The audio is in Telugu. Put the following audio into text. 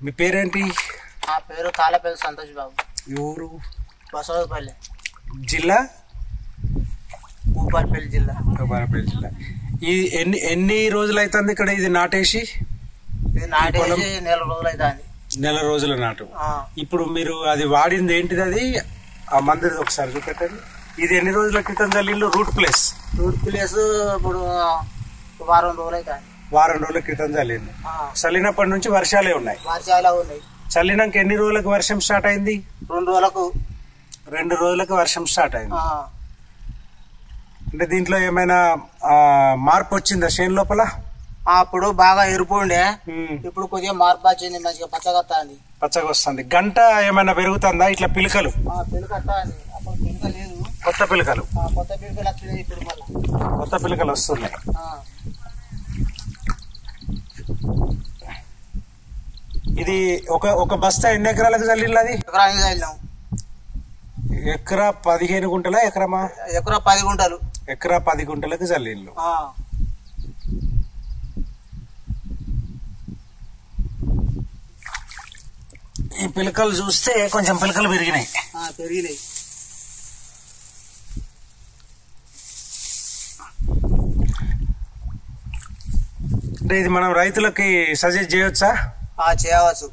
మీ పేరేంటి? నా పేరు తాళపల్లి సంతోష్ బాబు. ఊరు? బసవపల్లి. జిల్లా? భూపాలపల్లి జిల్లా. భూపాలపల్లి జిల్లా. ఈ ఎన్ని రోజులు అవుతుంది ఇక్కడ ఇది నాటేసి? ఇది నాటేసి నెల రోజులు అవుతుంది. నెల రోజుల నాటు. ఇప్పుడు మీరు అది వాడింది ఏంటిది? అది ఆ మందిది ఒకసారి చూపెట్టండి. ఇది ఎన్ని రోజుల క్రితం చల్లిండ్రు? రూట్ ప్లేస్ ఇప్పుడు వారం రోజులు అవుతుంది. వారం రోజుల క్రితం చల్లిండు. చల్లినప్పటి నుంచి వర్షాలే ఉన్నాయి. చల్లినాక ఎన్ని రోజులకు వర్షం స్టార్ట్ అయింది? 2 రోజులకు వర్షం స్టార్ట్ అయింది. అంటే దీంట్లో ఏమైనా మార్పు వచ్చిందా చేను లోపల? అప్పుడు బాగా ఎరుపు ఉండే, ఇప్పుడు కొద్దిగా మార్పు వచ్చింది, మంచిగా పచ్చగా వస్తుంది. గంట ఏమైనా పెరుగుతుందా? ఇట్లా పిలకలు కొత్త పిలకలు వచ్చినాయి. ఇప్పుడు మళ్ళీ కొత్త పిలకలు వస్తున్నాయి. ఇది ఒక బస్తా ఎన్ని ఎకరాలకు చల్లింది? అది ఎకరా 15 గుంటలా? ఎకరమా? ఎకరా 10 గుంటలు. ఎకరా 10 గుంటలకు చల్లిండ్రు. ఈ పిలకలు చూస్తే కొంచెం పిలకలు పెరిగినాయి. అంటే ఇది మనం రైతులకి సజెస్ట్ చేయవచ్చా? చేయవచ్చు.